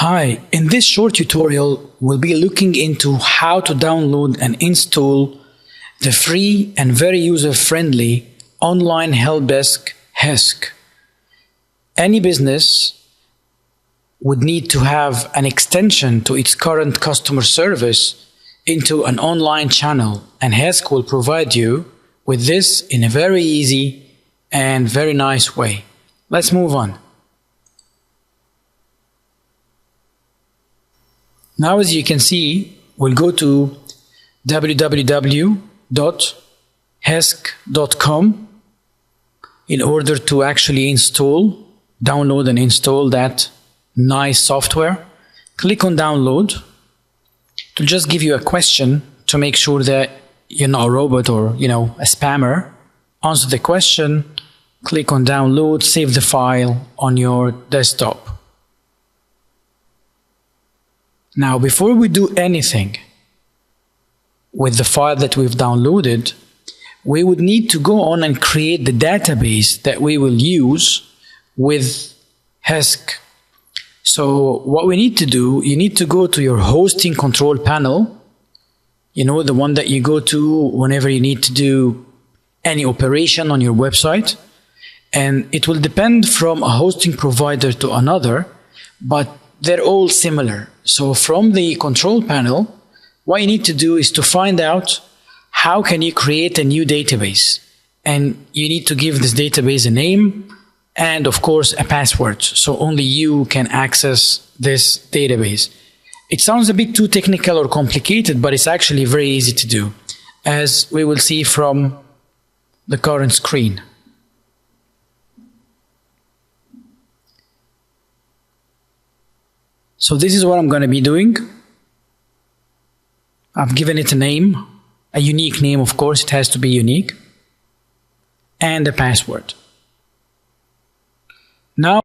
Hi, in this short tutorial, we'll be looking into how to download and install the free and very user-friendly online help desk HESK. Any business would need to have an extension to its current customer service into an online channel, and HESK will provide you with this in a very easy and very nice way. Let's move on. Now, as you can see, we'll go to www.hesk.com in order to actually download and install that nice software. Click on download. It will just give you a question to make sure that you're not a robot or a spammer. Answer the question, click on download, save the file on your desktop. Now, before we do anything with the file that we've downloaded, we would need to go on and create the database that we will use with HESK. So what we need to do, you need to go to your hosting control panel, the one that you go to whenever you need to do any operation on your website. And it will depend from a hosting provider to another, but they're all similar. So from the control panel, what you need to do is to find out how can you create a new database. And you need to give this database a name and of course a password, so only you can access this database. It sounds a bit too technical or complicated, but it's actually very easy to do, as we will see from the current screen. So this is what I'm going to be doing. I've given it a name, a unique name, of course, it has to be unique, and a password. Now,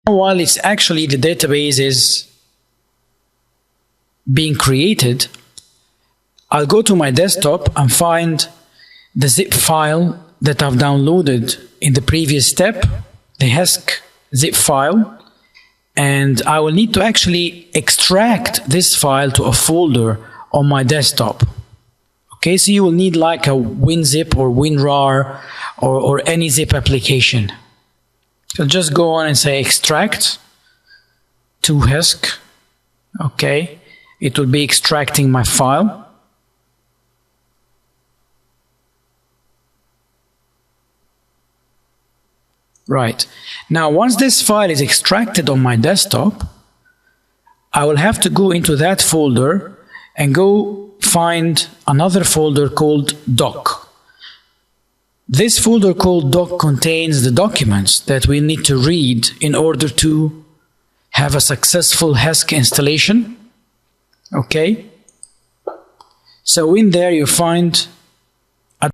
while it's actually the database is being created, I'll go to my desktop and find the zip file that I've downloaded in the previous step, the HESK zip file, and I will need to actually extract this file to a folder on my desktop. Okay, so you will need like a WinZip or WinRAR or any zip application. So just go on and say extract to HESK. Okay, it will be extracting my file. Right, now once this file is extracted on my desktop, I will have to go into that folder and go find another folder called doc. This folder called doc contains the documents that we need to read in order to have a successful HESK installation. Okay, so in there you find a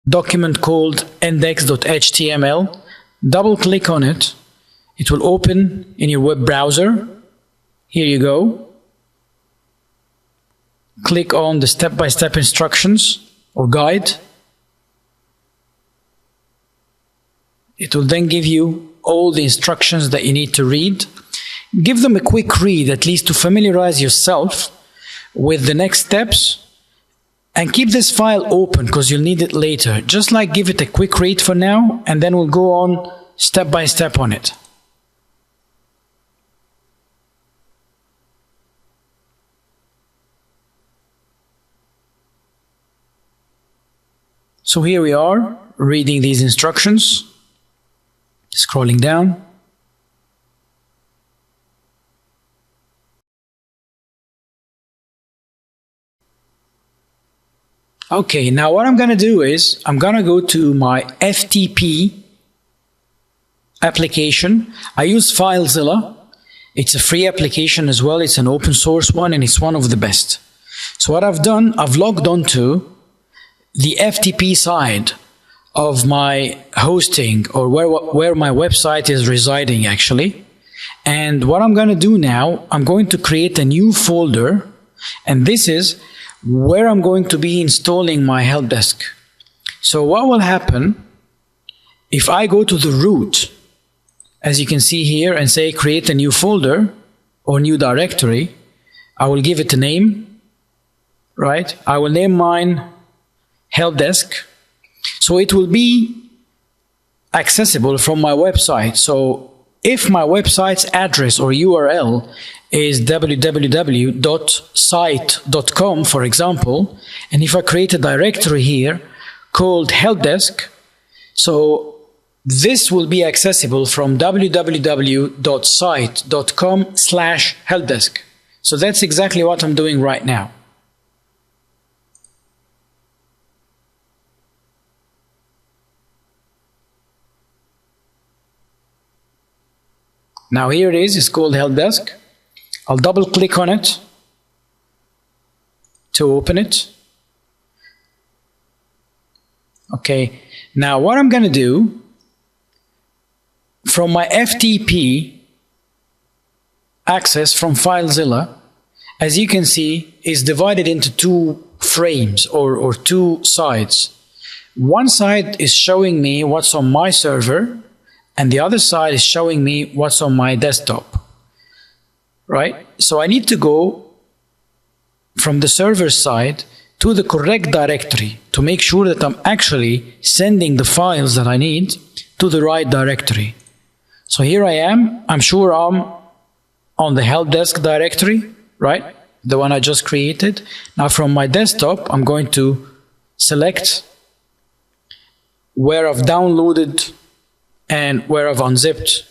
document called index.html. Double click on it. It will open in your web browser. Here you go. Click on the step-by-step instructions or guide. It will then give you all the instructions that you need to read. Give them a quick read, at least to familiarize yourself with the next steps, and keep this file open because you'll need it later. Just like give it a quick read for now, and then we'll go on step by step on it. So here we are, reading these instructions, scrolling down. Okay, now what I'm going to do is, I'm going to go to my FTP application. I use FileZilla. It's a free application as well. It's an open source one and it's one of the best. So what I've done, I've logged on to the FTP side of my hosting, or where my website is residing actually. And what I'm going to do now, I'm going to create a new folder, and this is where I'm going to be installing my help desk. So what will happen if I go to the root, as you can see here, and say create a new folder or new directory? I will give it a name, right? I will name mine Help Desk. So it will be accessible from my website. So if my website's address or URL is www.site.com, for example, and if I create a directory here called Help Desk, so this will be accessible from www.site.com/helpdesk. So that's exactly what I'm doing right now. Now here it is, it's called Help Desk. I'll double click on it to open it. Okay, now what I'm going to do, from my FTP access from FileZilla, as you can see, is divided into two frames or two sides. One side is showing me what's on my server, and the other side is showing me what's on my desktop, right? So I need to go from the server side to the correct directory to make sure that I'm actually sending the files that I need to the right directory. So here I am. I'm sure I'm on the Help Desk directory, right? The one I just created. Now from my desktop, I'm going to select where I've downloaded and where I've unzipped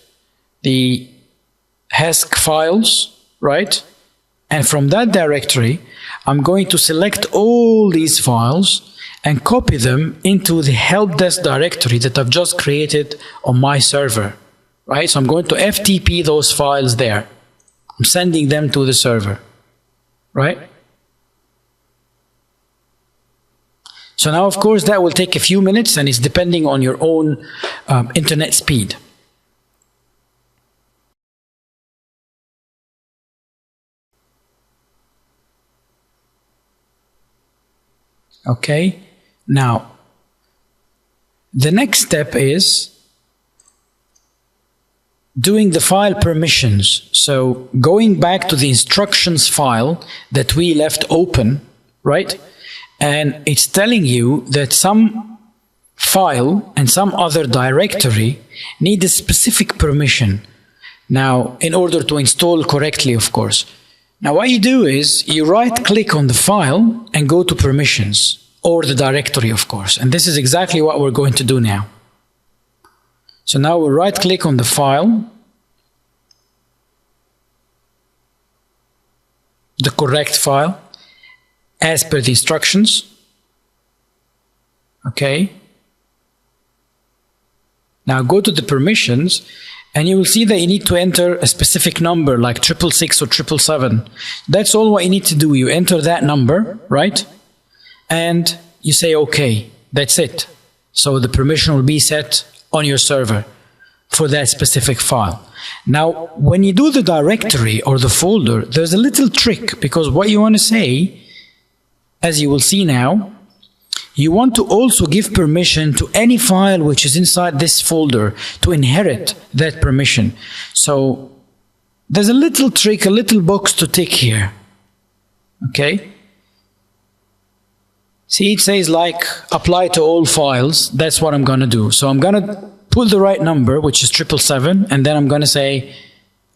the HESK files, right? And from that directory, I'm going to select all these files and copy them into the Help Desk directory that I've just created on my server, right? So I'm going to FTP those files there. I'm sending them to the server, right? So now, of course, that will take a few minutes, and it's depending on your own internet speed. Okay, now the next step is doing the file permissions. So going back to the instructions file that we left open, right? And it's telling you that some file and some other directory need a specific permission. Now, in order to install correctly, of course. Now, what you do is you right-click on the file and go to permissions, or the directory, of course. And this is exactly what we're going to do now. So now we'll right-click on the file, the correct file, as per the instructions. Okay. Now go to the permissions, and you will see that you need to enter a specific number like 666 or 777. That's all what you need to do. You enter that number, right? And you say OK. That's it. So the permission will be set on your server for that specific file. Now, when you do the directory or the folder, there's a little trick, because what you want to say, as you will see now, you want to also give permission to any file which is inside this folder to inherit that permission. So there's a little trick, a little box to tick here. Okay? See, it says like apply to all files. That's what I'm going to do. So I'm going to put the right number, which is 777, and then I'm going to say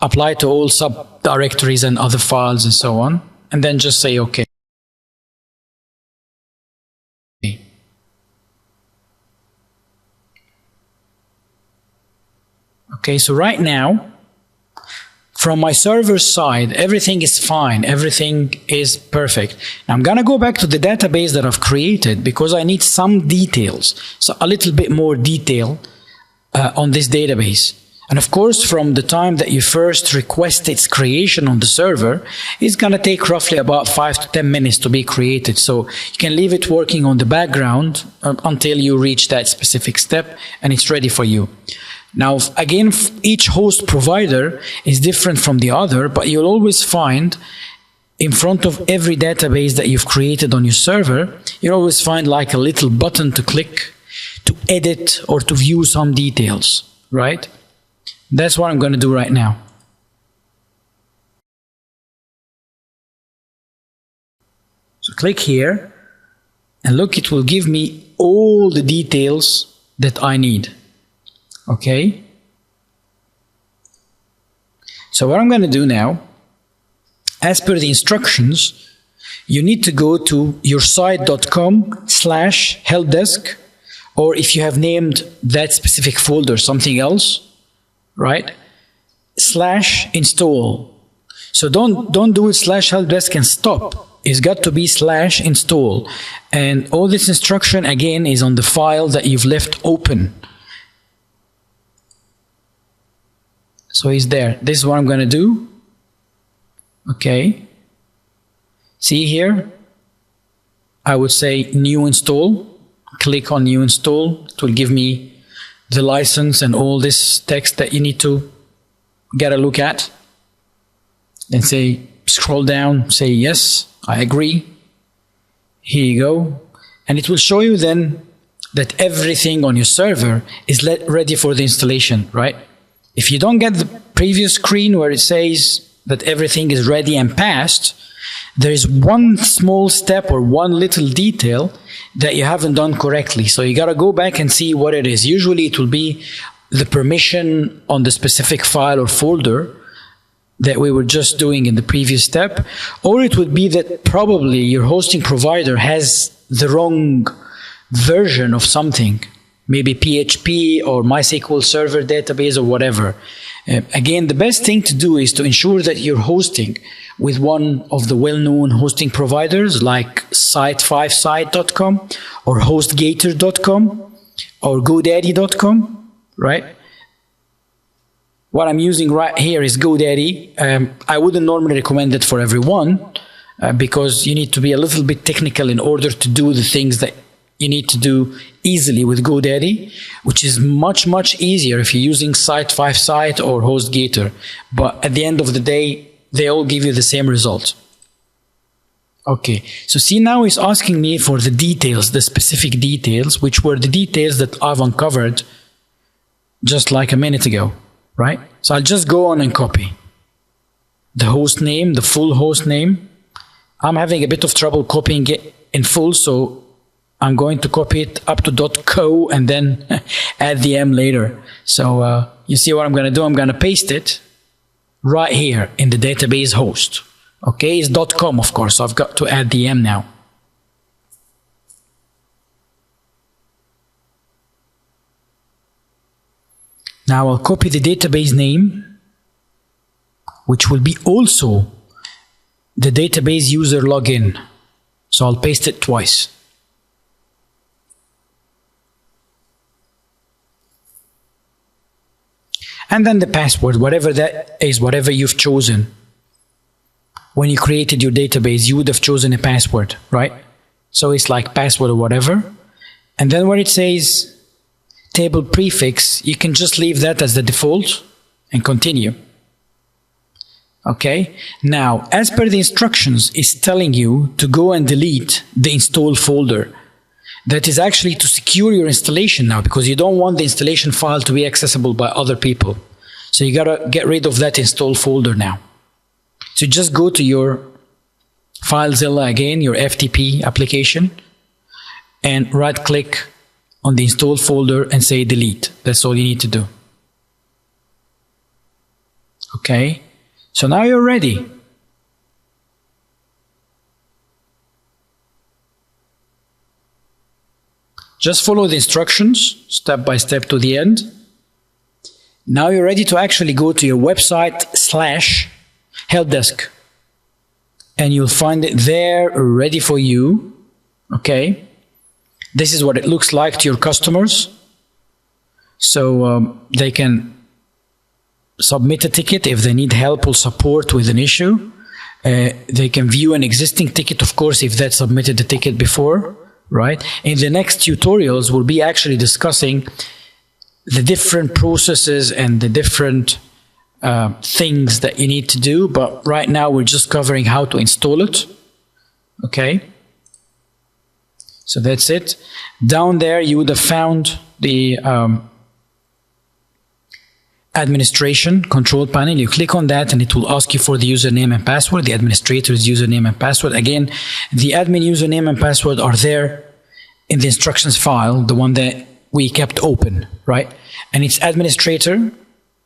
apply to all subdirectories and other files and so on, and then just say OK. Okay, so right now, from my server side, everything is fine, everything is perfect. Now I'm gonna go back to the database that I've created, because I need some details, so a little bit more detail on this database. And of course, from the time that you first request its creation on the server, it's gonna take roughly about 5 to 10 minutes to be created. So you can leave it working on the background until you reach that specific step and it's ready for you. Now, again, each host provider is different from the other, but you'll always find in front of every database that you've created on your server, you always find like a little button to click to edit or to view some details, right? That's what I'm going to do right now. So click here, and look, it will give me all the details that I need. Okay? So what I'm going to do now, as per the instructions, you need to go to yoursite.com/helpdesk, or if you have named that specific folder something else, right? /install. So don't do it /helpdesk and stop. It's got to be /install. And all this instruction again is on the file that you've left open. So it's there. This is what I'm going to do. Okay. See here? I would say new install. Click on new install. It will give me the license and all this text that you need to get a look at. Then say, scroll down, say yes, I agree. Here you go. And it will show you then that everything on your server is ready for the installation, right? If you don't get the previous screen where it says that everything is ready and passed, there is one small step or one little detail that you haven't done correctly. So you got to go back and see what it is. Usually it will be the permission on the specific file or folder that we were just doing in the previous step, or it would be that probably your hosting provider has the wrong version of something, maybe PHP or MySQL Server database or whatever. Again, the best thing to do is to ensure that you're hosting with one of the well-known hosting providers like site5site.com or hostgator.com or godaddy.com, right? What I'm using right here is GoDaddy. I wouldn't normally recommend it for everyone because you need to be a little bit technical in order to do the things that you need to do easily with GoDaddy, which is much, much easier if you're using Site5Site or HostGator. But at the end of the day, they all give you the same result. Okay, so see, now it's asking me for the details, the specific details, which were the details that I've uncovered just like a minute ago, right? So I'll just go on and copy the host name, the full host name. I'm having a bit of trouble copying it in full, so I'm going to copy it up to .co and then add the M later. So you see what I'm going to do? I'm going to paste it right here in the database host. Okay, it's .com, of course, so I've got to add the M now. Now I'll copy the database name, which will be also the database user login. So I'll paste it twice. And then the password, whatever that is, whatever you've chosen. When you created your database, you would have chosen a password, right? So it's like password or whatever. And then where it says table prefix, you can just leave that as the default and continue. Okay, now as per the instructions, it's telling you to go and delete the install folder. That is actually to secure your installation now, because you don't want the installation file to be accessible by other people. So you gotta get rid of that install folder now. So just go to your FileZilla again, your FTP application, and right click on the install folder and say delete. That's all you need to do. Okay, so now you're ready. Just follow the instructions step by step to the end. Now you're ready to actually go to your website /helpdesk, and you'll find it there ready for you. Okay, this is what it looks like to your customers. So they can submit a ticket if they need help or support with an issue. They can view an existing ticket, of course, if they submitted the ticket before. Right? In the next tutorials, we'll be actually discussing the different processes and the different things that you need to do, but right now we're just covering how to install it. Okay, so that's it. Down there you would have found the administration control panel. You click on that and it will ask you for the username and password, the administrator's username and password. Again, the admin username and password are there in the instructions file, the one that we kept open, right? And it's administrator.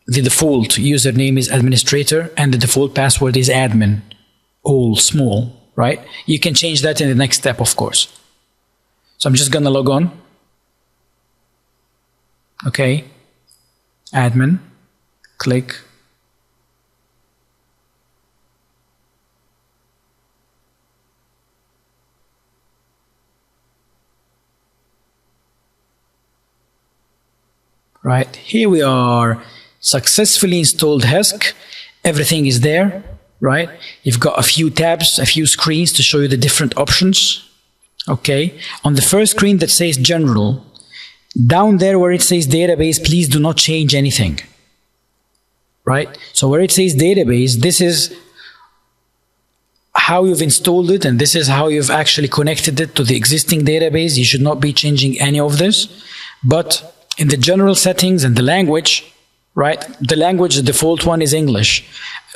The default username is administrator and the default password is admin, all small, right? You can change that in the next step, of course. So I'm just gonna log on. Okay, admin, click. Right, here we are, successfully installed HESK. Everything is there, right? You've got a few tabs, a few screens to show you the different options. Okay, on the first screen that says general, down there where it says database, please do not change anything, right? So where it says database, this is how you've installed it and this is how you've actually connected it to the existing database. You should not be changing any of this. But in the general settings and the language, right? The language, the default one is English.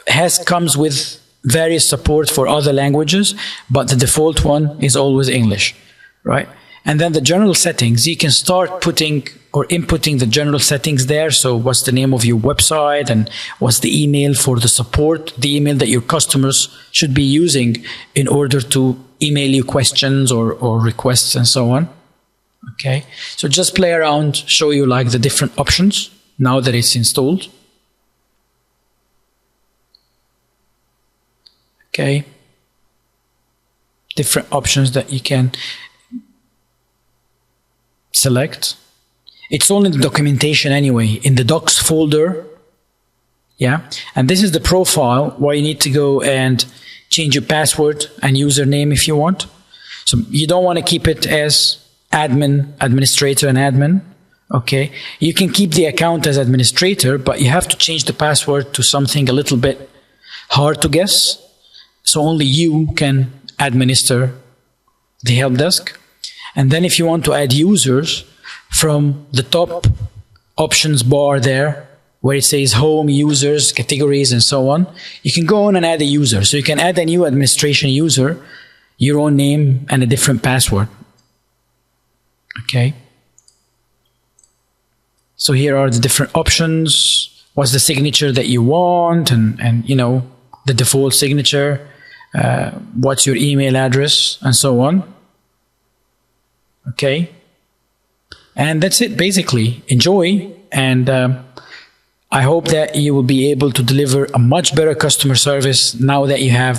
HESK comes with various support for other languages, but the default one is always English, right? And then the general settings, you can start putting or inputting the general settings there. So what's the name of your website and what's the email for the support, the email that your customers should be using in order to email you questions or requests and so on. Okay, so just play around, show you like the different options now that it's installed. Okay, different options that you can select. It's all in the documentation anyway, in the docs folder. Yeah, and this is the profile where you need to go and change your password and username if you want. So you don't want to keep it as admin, administrator and admin. Okay, you can keep the account as administrator, but you have to change the password to something a little bit hard to guess, so only you can administer the help desk. And then if you want to add users, from the top options bar there where it says home, users, categories and so on, you can go on and add a user. So you can add a new administration user, your own name and a different password. Okay, so here are the different options. What's the signature that you want, and you know, the default signature, what's your email address and so on. Okay, and that's it basically. Enjoy, and I hope that you will be able to deliver a much better customer service now that you have